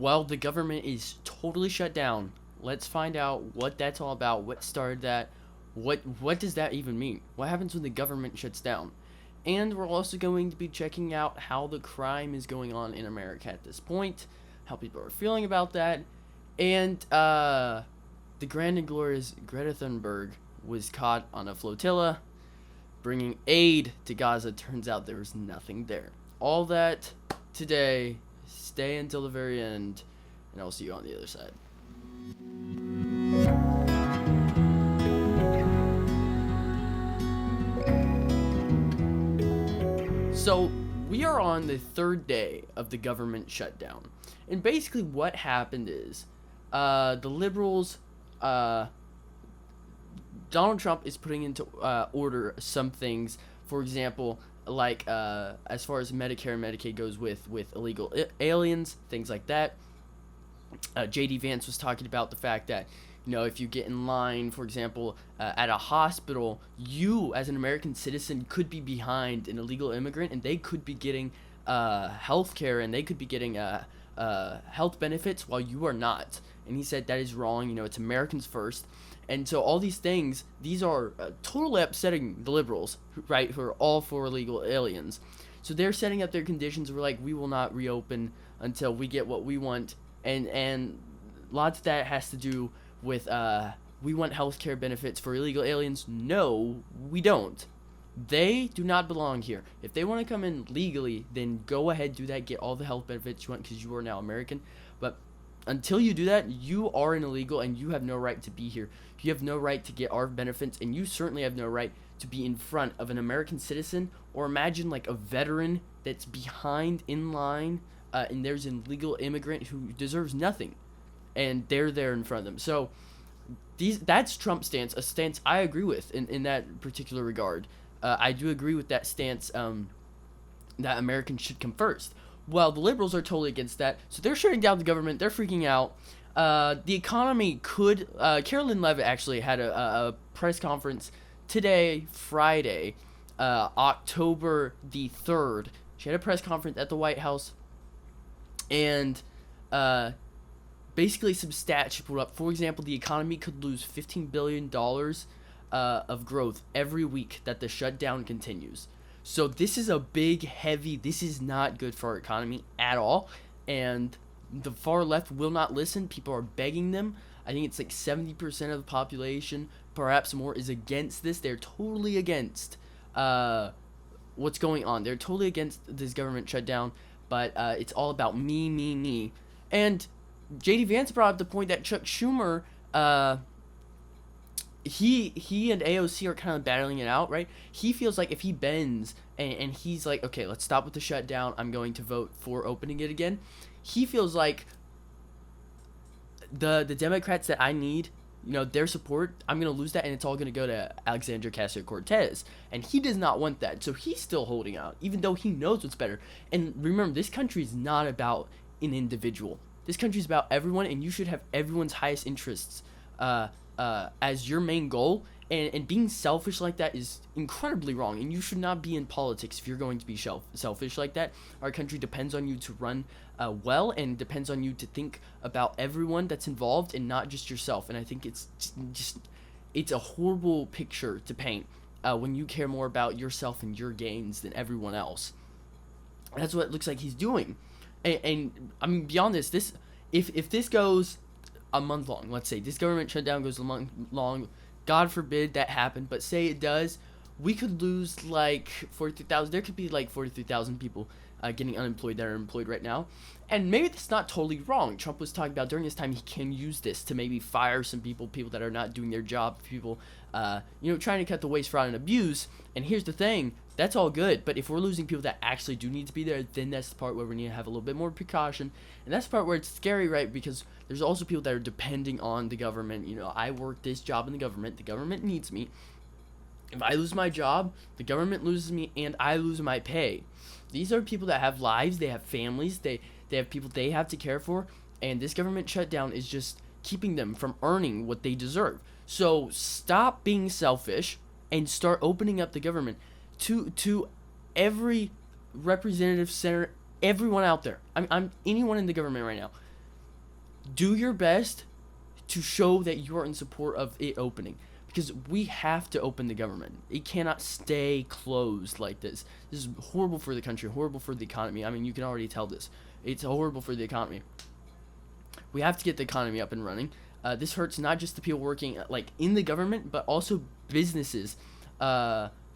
Well, the government is totally shut down. Let's find out what that's all about. What started that? What does that even mean? What happens when the government shuts down? And we're also going to be checking out how the crime is going on in America at this point, how people are feeling about that, and the grand and glorious Greta Thunberg was caught on a flotilla bringing aid to Gaza. Turns out there was nothing there. All that today. Stay until the very end, and I'll see you on the other side. So, we are on the third day of the government shutdown. And basically, what happened is the liberals, Donald Trump is putting into order some things. For example, like as far as Medicare and Medicaid goes with illegal aliens, things like that. J.D. Vance was talking about the fact that, if you get in line, for example, at a hospital, you as an American citizen could be behind an illegal immigrant, and they could be getting health care, and they could be getting health benefits while you are not. And he said that is wrong. It's Americans first. And so all these things, these are totally upsetting the liberals, right, who are all for illegal aliens. So they're setting up their conditions. We're like, we will not reopen until we get what we want. And lots of that has to do with we want healthcare benefits for illegal aliens. No, we don't. They do not belong here. If they want to come in legally, then go ahead, do that, get all the health benefits you want because you are now American. But until you do that, you are an illegal and you have no right to be here. You have no right to get our benefits, and you certainly have no right to be in front of an American citizen, or imagine like a veteran that's behind in line, and there's an illegal immigrant who deserves nothing, and they're there in front of them. So that's Trump's stance, a stance I agree with in that particular regard. I do agree with that stance, that Americans should come first. Well, the liberals are totally against that, so they're shutting down the government. They're freaking out. The economy could. Carolyn Levitt actually had a press conference today, Friday, October the 3rd. She had a press conference at the White House, and basically some stats she put up. For example, the economy could lose $15 billion of growth every week that the shutdown continues. So this is a big, heavy, this is not good for our economy at all. And the far left will not listen. People are begging them. I think it's like 70% of the population, perhaps more, is against this. They're totally against what's going on. They're totally against this government shutdown. But it's all about me. And J.D. Vance brought up the point that Chuck Schumer, he and AOC are kind of battling it out, right? He feels like if he bends and he's like, okay, let's stop with the shutdown, I'm going to vote for opening it again. He feels like the Democrats that I need, their support, I'm going to lose that, and it's all going to go to Alexandria Ocasio-Cortez. And he does not want that, so he's still holding out, even though he knows what's better. And remember, this country is not about an individual. This country is about everyone, and you should have everyone's highest interests as your main goal, and being selfish like that is incredibly wrong, and you should not be in politics if you're going to be selfish like that. Our country depends on you to run well, and depends on you to think about everyone that's involved and not just yourself. And I think it's just it's a horrible picture to paint when you care more about yourself and your gains than everyone else. And that's what it looks like he's doing. And I mean, beyond this if this goes a month long, let's say this government shutdown goes a month long, God forbid that happen, but say it does, we could lose like 43,000. There could be like 43,000 people getting unemployed that are employed right now. And maybe that's not totally wrong. Trump was talking about during this time he can use this to maybe fire some people that are not doing their job, people trying to cut the waste, fraud, and abuse. And here's the thing, that's all good, but if we're losing people that actually do need to be there, then that's the part where we need to have a little bit more precaution. And that's the part where it's scary, right? Because there's also people that are depending on the government. I work this job in the government needs me. If I lose my job, the government loses me, and I lose my pay. These are people that have lives, they have families, they have people they have to care for, and this government shutdown is just keeping them from earning what they deserve. So stop being selfish and start opening up the government to every representative, senator, everyone out there. I'm anyone in the government right now. do your best to show that you are in support of it opening, because we have to open the government. It cannot stay closed like this. This is horrible for the country, horrible for the economy. I mean, you can already tell this. It's horrible for the economy. We have to get the economy up and running. This hurts not just the people working like in the government, but also businesses.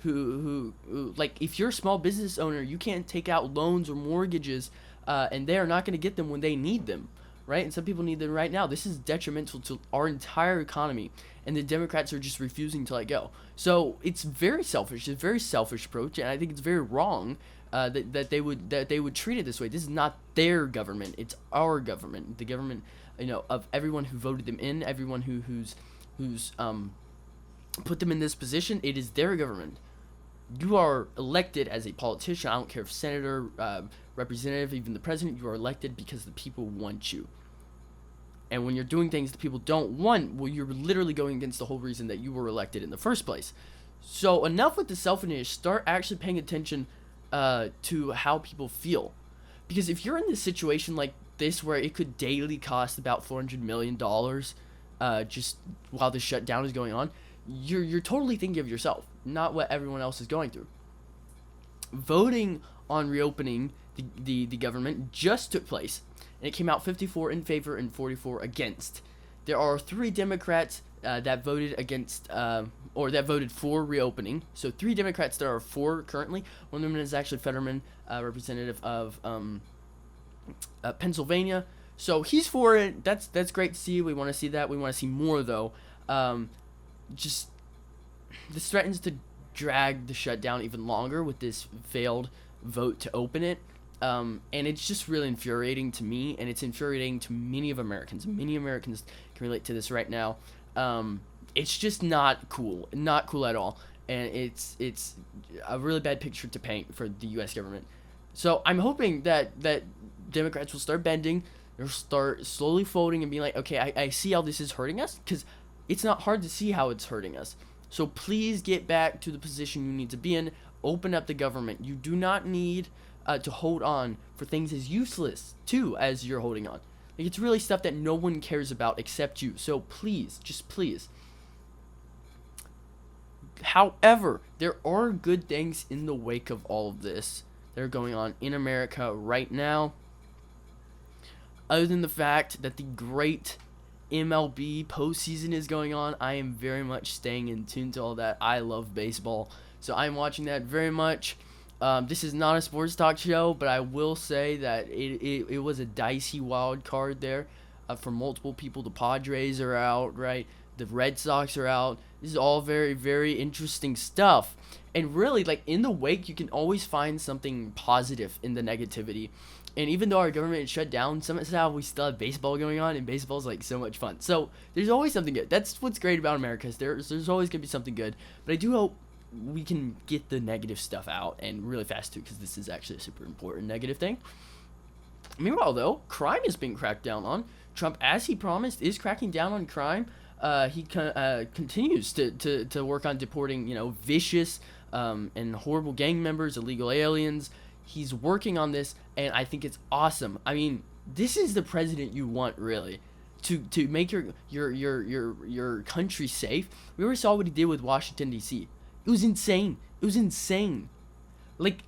Who like, if you're a small business owner, you can't take out loans or mortgages, and they are not going to get them when they need them, right? And some people need them right now. This is detrimental to our entire economy, and the Democrats are just refusing to let go. So it's very selfish. It's a very selfish approach, and I think it's very wrong that they would treat it this way. This is not their government. It's our government. The government, of everyone who voted them in, everyone who's put them in this position. It is their government. You are elected as a politician. I don't care if senator, representative, even the president. You are elected because the people want you. And when you're doing things that people don't want, well, you're literally going against the whole reason that you were elected in the first place. So enough with the selfishness. Start actually paying attention to how people feel. Because if you're in this situation like this, where it could daily cost about $400 million just while the shutdown is going on, you're totally thinking of yourself, not what everyone else is going through. Voting on reopening the government just took place, and it came out 54 in favor and 44 against. There are 3 Democrats that voted against, or that voted for reopening. So 3 Democrats that are for currently. One of them is actually Fetterman, representative of Pennsylvania. So he's for it. That's great to see. We want to see that. We want to see more, though. Just, this threatens to drag the shutdown even longer with this failed vote to open it. And it's just really infuriating to me, and it's infuriating to many Americans. Many Americans can relate to this right now. It's just not cool at all, and it's a really bad picture to paint for the U.S. government. So I'm hoping that Democrats will start bending, they'll start slowly folding and being like, okay, I see how this is hurting us, because it's not hard to see how it's hurting us. So please get back to the position you need to be in. Open up the government. You do not need to hold on for things as useless too as you're holding on. Like, it's really stuff that no one cares about except you. So please, just please. However, there are good things in the wake of all of this that are going on in America right now. Other than the fact that the great MLB postseason is going on, I am very much staying in tune to all that. I love baseball, so I'm watching that very much. This is not a sports talk show, but I will say that it was a dicey wild card there for multiple people. The Padres are out, right? The Red Sox are out. This is all very, very interesting stuff. And really, like, in the wake, you can always find something positive in the negativity. And even though our government is shut down, somehow we still have baseball going on, and baseball's like so much fun. So there's always something good. That's what's great about America, is there's always gonna be something good. But I do hope we can get the negative stuff out, and really fast too, because this is actually a super important negative thing. Meanwhile, though, crime is being cracked down on. Trump, as he promised, is cracking down on crime. He continues to work on deporting, vicious and horrible gang members, illegal aliens. He's working on this, and I think it's awesome. I mean, this is the president you want, really, to make your country safe. We already saw what he did with Washington, D.C. It was insane. Like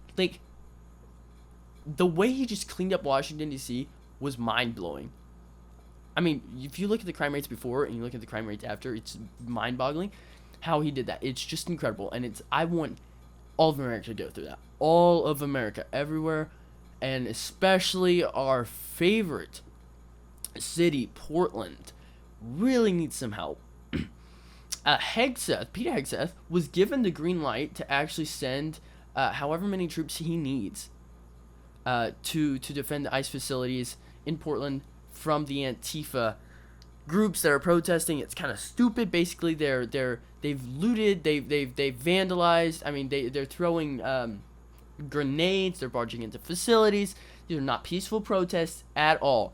the way he just cleaned up Washington, D.C. was mind-blowing. I mean, if you look at the crime rates before and you look at the crime rates after, it's mind-boggling how he did that. It's just incredible, and I want all of America to go through that. All of America, everywhere, and especially our favorite city, Portland, really needs some help. Peter Hegseth was given the green light to actually send however many troops he needs to defend the ICE facilities in Portland from the Antifa groups that are protesting. It's kind of stupid. Basically, they've looted, they've vandalized. I mean, they're throwing grenades. They're barging into facilities. These are not peaceful protests at all.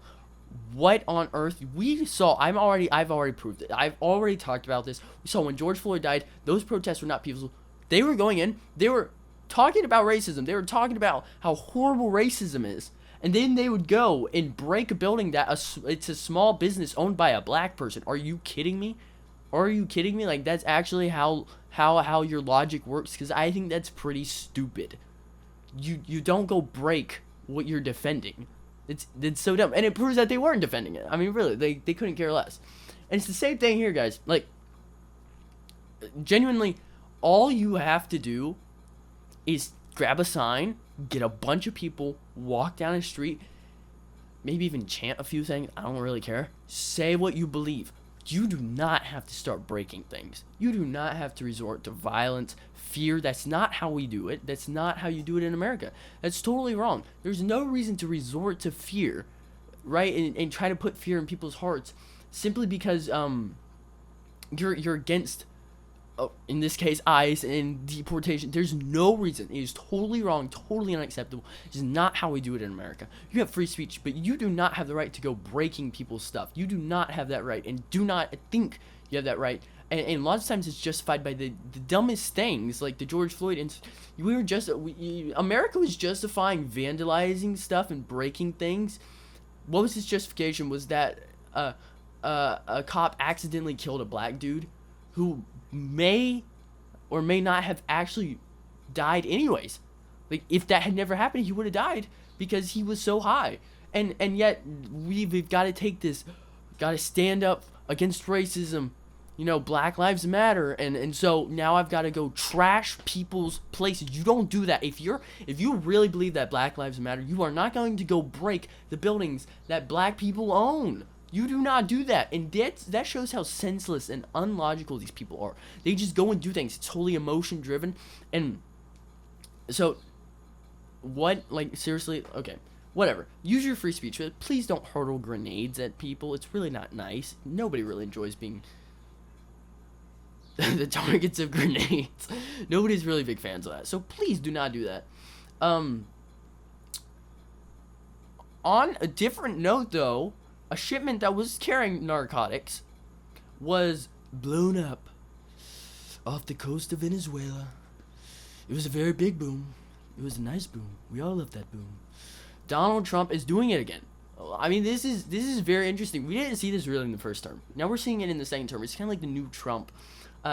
What on earth? We saw. I've already proved it. I've already talked about this. We saw when George Floyd died. Those protests were not peaceful. They were going in. They were talking about racism. They were talking about how horrible racism is. And then they would go and break a building that it's a small business owned by a black person. Are you kidding me? Are you kidding me? Like, that's actually how your logic works, because I think that's pretty stupid. You don't go break what you're defending. It's so dumb. And it proves that they weren't defending it. I mean, really, they couldn't care less. And it's the same thing here, guys. Like, genuinely, all you have to do is grab a sign, get a bunch of people, walk down the street, maybe even chant a few things. I don't really care. Say what you believe. You do not have to start breaking things. You do not have to resort to violence, fear. That's not how we do it. That's not how you do it in America. That's totally wrong. There's no reason to resort to fear, right? And try to put fear in people's hearts simply because you're against, in this case, ICE and deportation. There's no reason. It is totally wrong, totally unacceptable. It's not how we do it in America. You have free speech, but you do not have the right to go breaking people's stuff. You do not have that right, and do not think you have that right. And a lot of times it's justified by the dumbest things, like the George Floyd. And America was justifying vandalizing stuff and breaking things. What was his justification? Was that a cop accidentally killed a black dude who may or may not have actually died anyways. Like, if that had never happened, he would have died because he was so high. And yet we've got to take this, got to stand up against racism. You know, Black Lives Matter, and so now I've got to go trash people's places. You don't do that. If you really believe that Black Lives Matter, you are not going to go break the buildings that black people own. You do not do that, and that shows how senseless and unlogical these people are. They just go and do things. It's totally emotion driven, and so what? Like, seriously? Okay, whatever. Use your free speech, but please don't hurl grenades at people. It's really not nice. Nobody really enjoys being the targets of grenades. Nobody's really big fans of that, so please do not do that. On a different note, though, a shipment that was carrying narcotics was blown up off the coast of Venezuela. It was a very big boom. It was a nice boom. We all love that boom. Donald Trump is doing it again. I mean, this is very interesting. We didn't see this really in the first term. Now we're seeing it in the second term. It's kind of like the new Trump.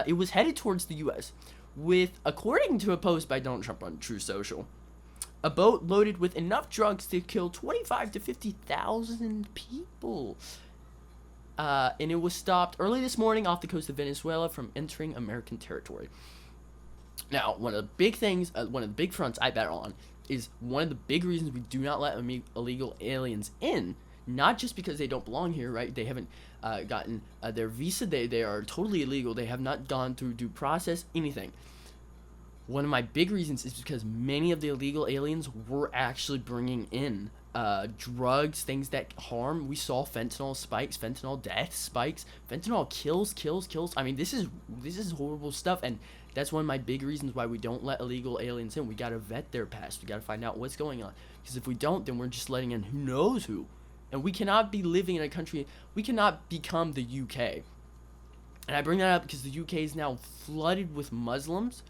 It was headed towards the U.S. with, according to a post by Donald Trump on True Social, a boat loaded with enough drugs to kill 25 to 50,000 people. And it was stopped early this morning off the coast of Venezuela from entering American territory. Now, one of the big things, one of the big fronts I bet on, is one of the big reasons we do not let illegal aliens in. Not just because they don't belong here, right? They haven't gotten their visa. They are totally illegal. They have not gone through due process, anything. One of my big reasons is because many of the illegal aliens were actually bringing in drugs, things that harm. We saw fentanyl spikes, fentanyl death spikes, fentanyl kills. I mean, this is horrible stuff, and that's one of my big reasons why we don't let illegal aliens in. We got to vet their past. We got to find out what's going on, because if we don't, then we're just letting in who knows who. And we cannot be living in a country, we cannot become the UK. And I bring that up because the UK is now flooded with Muslims.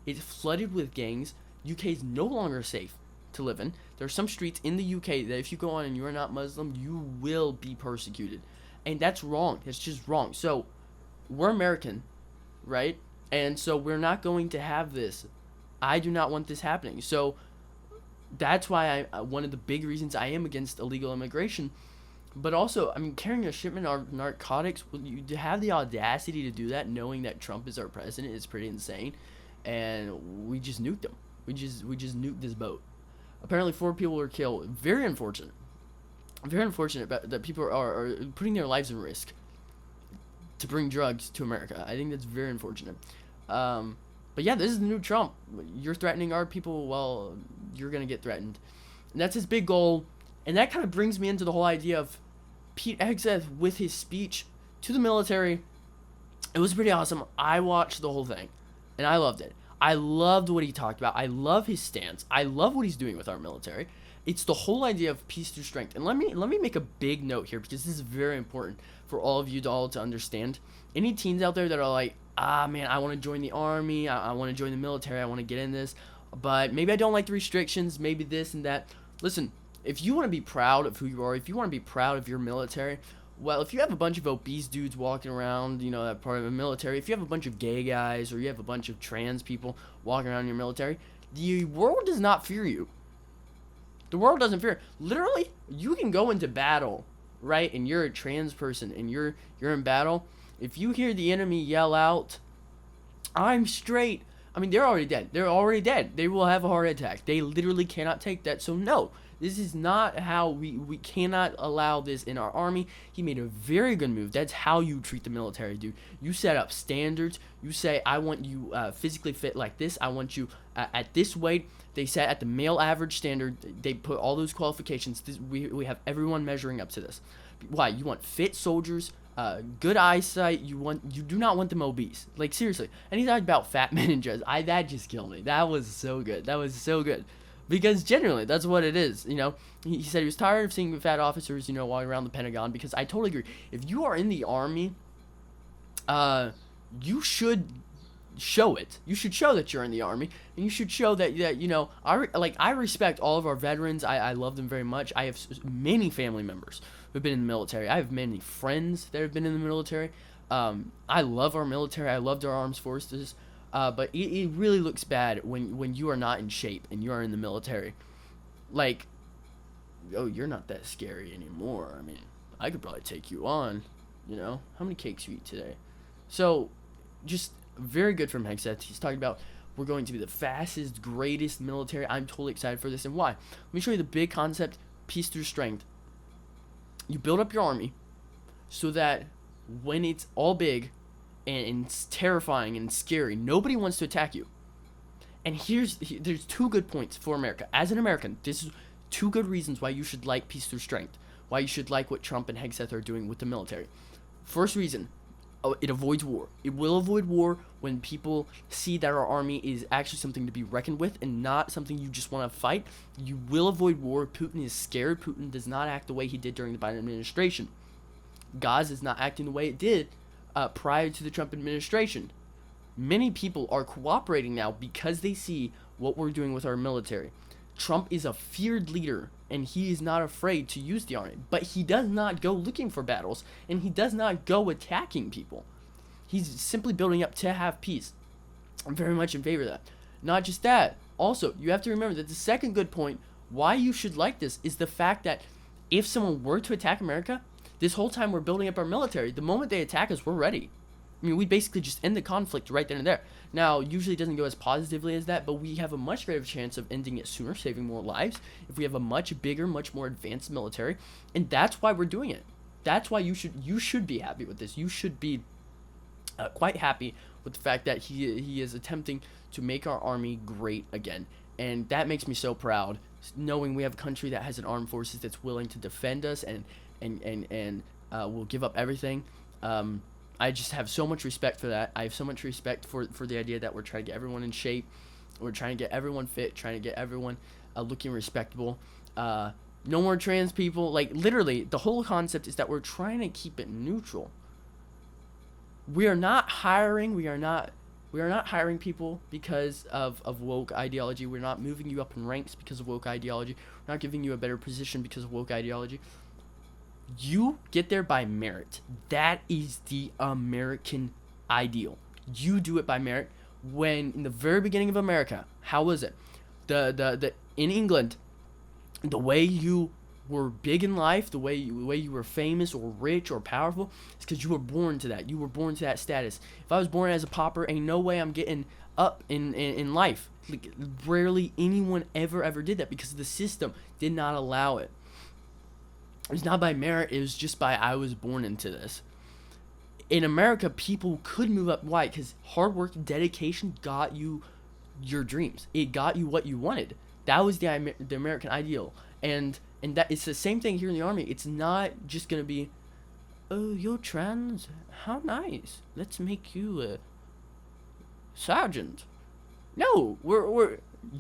It's flooded with gangs. UK is no longer safe to live in. There are some streets in the UK that if you go on and you are not Muslim, you will be persecuted. And that's wrong. It's just wrong. So, we're American, right? And so we're not going to have this. I do not want this happening. So, that's why one of the big reasons I am against illegal immigration. But also, I mean, carrying a shipment of narcotics, you have the audacity to do that knowing that Trump is our president is pretty insane. And we just nuked him. We just nuked this boat. Apparently 4 people were killed. Very unfortunate. Very unfortunate that people are putting their lives in risk to bring drugs to America. I think that's very unfortunate. But yeah, this is the new Trump. You're threatening our people, well, you're going to get threatened. And that's his big goal. And that kind of brings me into the whole idea of Pete Hegseth with his speech to the military. It was pretty awesome. I watched the whole thing, and I loved it. I loved what he talked about. I love his stance. I love what he's doing with our military. It's the whole idea of peace through strength. And let me make a big note here, because this is very important for all of you to understand. Any teens out there that are like, man, I want to join the army, I want to join the military, I want to get in this, but maybe I don't like the restrictions, maybe this and that. Listen, if you want to be proud of who you are, if you want to be proud of your military, well, if you have a bunch of obese dudes walking around, that part of the military, if you have a bunch of gay guys or you have a bunch of trans people walking around in your military, the world does not fear you. The world doesn't fear. Literally, you can go into battle, right? And you're a trans person and you're in battle. If you hear the enemy yell out, "I'm straight," I mean, they're already dead. They're already dead. They will have a heart attack. They literally cannot take that. So no, this is not how we cannot allow this in our army. He made a very good move. That's how you treat the military, dude. You set up standards. You say, I want you physically fit like this. I want you at this weight. They set at the male average standard. They put all those qualifications. We have everyone measuring up to this. Why? You want fit soldiers, good eyesight. You do not want them obese. Like, seriously. And he talked about fat men in dress. That just killed me. That was so good. That was so good. Because generally, that's what it is. He said he was tired of seeing fat officers, walking around the Pentagon. Because I totally agree. If you are in the army, you should show it. You should show that you're in the army, and you should show that I respect all of our veterans. I love them very much. I have many family members who've been in the military. I have many friends that have been in the military. I love our military. I loved our armed forces. But it really looks bad when you are not in shape and you are in the military. Like, oh, you're not that scary anymore. I mean, I could probably take you on. How many cakes you eat today? So, just very good from Hexeth. He's talking about we're going to be the fastest, greatest military. I'm totally excited for this. And why? Let me show you the big concept, peace through strength. You build up your army so that when it's all big and it's terrifying and scary, nobody wants to attack you. And there's two good points for America. As an American, this is two good reasons why you should like peace through strength. Why you should like what Trump and Hexeth are doing with the military. First reason, it avoids war. It will avoid war when people see that our army is actually something to be reckoned with and not something you just want to fight. You will avoid war. Putin is scared. Putin does not act the way he did during the Biden administration. Gaza is not acting the way it did prior to the Trump administration. Many people are cooperating now because they see what we're doing with our military. Trump is a feared leader, and he is not afraid to use the army. But he does not go looking for battles, and he does not go attacking people. He's simply building up to have peace. I'm very much in favor of that. Not just that. Also, you have to remember that the second good point, why you should like this, is the fact that if someone were to attack America, this whole time we're building up our military, the moment they attack us, we're ready. I mean, we basically just end the conflict right then and there. Now, usually it doesn't go as positively as that, but we have a much greater chance of ending it sooner, saving more lives, if we have a much bigger, much more advanced military, and that's why we're doing it. That's why you should be happy with this. You should be quite happy with the fact that he is attempting to make our army great again, and that makes me so proud, knowing we have a country that has an armed forces that's willing to defend us and will give up everything. I just have so much respect for that. I have so much respect for the idea that we're trying to get everyone in shape. We're trying to get everyone fit, trying to get everyone looking respectable. No more trans people. Like, literally, the whole concept is that we're trying to keep it neutral. We are not hiring. We are not hiring people because of woke ideology. We're not moving you up in ranks because of woke ideology. We're not giving you a better position because of woke ideology. You get there by merit. That is the American ideal. You do it by merit. When in the very beginning of America, how was it? The in England, the way you were big in life, the way you were famous or rich or powerful, is because you were born to that. You were born to that status. If I was born as a pauper, ain't no way I'm getting up in life. Like, rarely anyone ever did that because the system did not allow it. It was not by merit, it was just by I was born into this. In America, people could move up. Why? Because hard work, dedication got you your dreams. It got you what you wanted. That was the American ideal. And that it's the same thing here in the army. It's not just going to be, oh, you're trans? How nice. Let's make you a sergeant. No,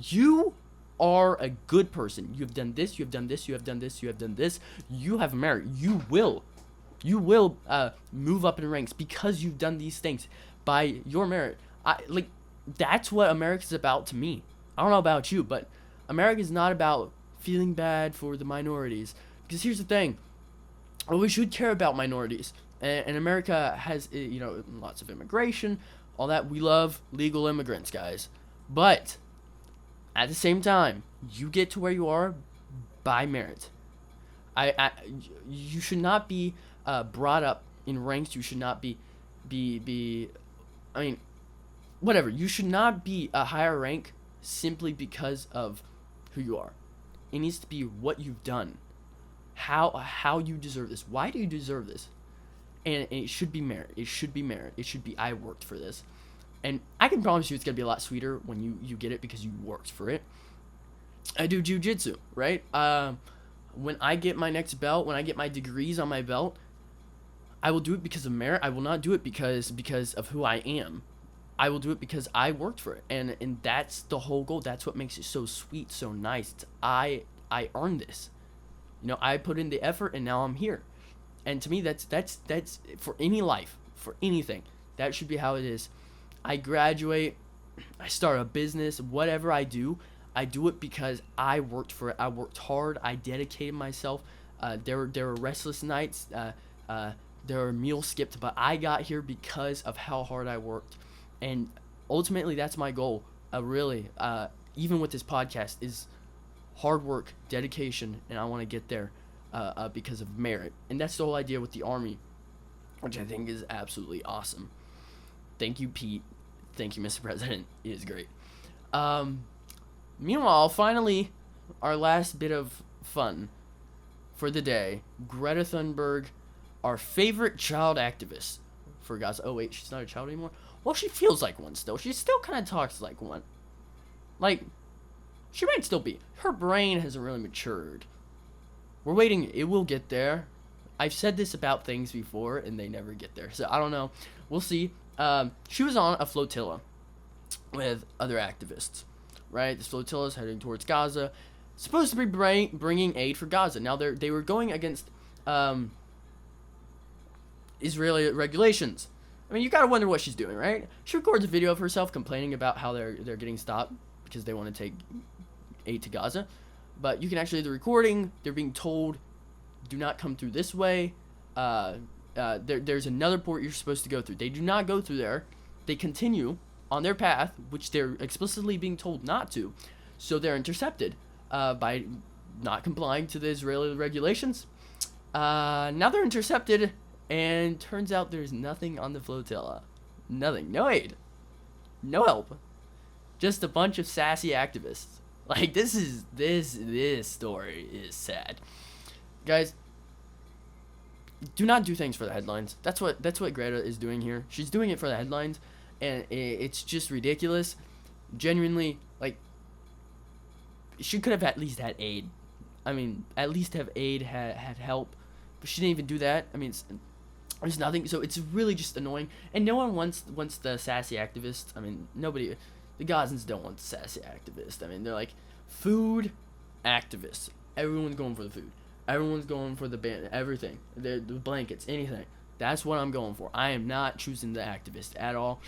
you are a good person. You have done this, you have done this, you have done this, you have done this. You have merit. You will move up in ranks because you've done these things by your merit. That's what America's about to me. I don't know about you, but America is not about feeling bad for the minorities. Because here's the thing. Well, we should care about minorities. And America has, lots of immigration, all that. We love legal immigrants, guys. But at the same time, you get to where you are by merit. You should not be brought up in ranks. You should not be whatever. You should not be a higher rank simply because of who you are. It needs to be what you've done, how you deserve this. Why do you deserve this? And it should be merit. It should be merit. It should be, I worked for this. And I can promise you it's going to be a lot sweeter when you get it because you worked for it. I do jiu-jitsu, right? When I get my next belt, when I get my degrees on my belt, I will do it because of merit. I will not do it because of who I am. I will do it because I worked for it. And that's the whole goal. That's what makes it so sweet, so nice. I earned this. I put in the effort and now I'm here. And to me, that's for any life, for anything. That should be how it is. I graduate, I start a business, whatever I do it because I worked for it. I worked hard. I dedicated myself. There were restless nights. There were meals skipped, but I got here because of how hard I worked. And ultimately, that's my goal. Really, even with this podcast, is hard work, dedication, and I want to get there because of merit. And that's the whole idea with the Army, which I think is absolutely awesome. Thank you, Pete. Thank you, Mr. President. It is great. Meanwhile, finally, our last bit of fun for the day. Greta Thunberg, our favorite child activist for Gaza. Oh, wait, she's not a child anymore? Well, she feels like one still. She still kind of talks like one. Like, she might still be. Her brain hasn't really matured. We're waiting. It will get there. I've said this about things before, and they never get there. So, I don't know. We'll see. She was on a flotilla with other activists, right? This flotilla is heading towards Gaza. Supposed to be bringing aid for Gaza. Now, they were going against Israeli regulations. I mean, you gotta wonder what she's doing, right? She records a video of herself complaining about how they're getting stopped because they want to take aid to Gaza. But you can actually, the recording, they're being told, do not come through this way. There's another port you're supposed to go through. They do not go through there. They continue on their path, which they're explicitly being told not to. So they're intercepted by not complying to the Israeli regulations. Now they're intercepted, and turns out there's nothing on the flotilla. Nothing. No aid. No help. Just a bunch of sassy activists. Like, this story is sad. Guys, do not do things for the headlines. That's what Greta is doing here. She's doing it for the headlines, and it's just ridiculous. Genuinely, like, she could have at least had aid. I mean, at least have aid, had help. But she didn't even do that. I mean, there's nothing. So it's really just annoying. And no one wants the sassy activists. I mean, nobody. The Gazans don't want the sassy activists. I mean, they're like food activists. Everyone's going for the food. Everyone's going for the band, everything. The blankets, anything. That's what I'm going for. I am not choosing the activist at all.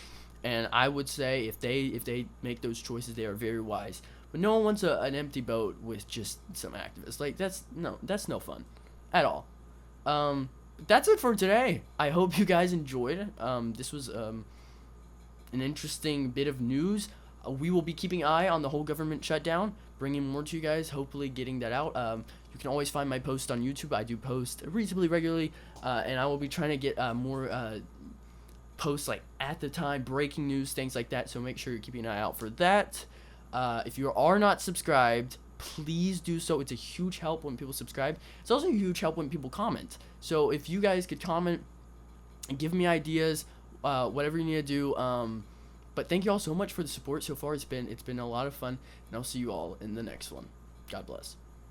And I would say if they make those choices, they are very wise. But no one wants an empty boat with just some activists. Like, that's no fun at all. That's it for today. I hope you guys enjoyed. This was an interesting bit of news. We will be keeping an eye on the whole government shutdown, bringing more to you guys, hopefully getting that out. You can always find my posts on YouTube. I do post reasonably regularly, and I will be trying to get more posts like at the time, breaking news, things like that, so make sure you're keeping an eye out for that. If you are not subscribed, please do so. It's a huge help when people subscribe. It's also a huge help when people comment. So if you guys could comment and give me ideas, whatever you need to do. But thank you all so much for the support so far. It's been a lot of fun, and I'll see you all in the next one. God bless.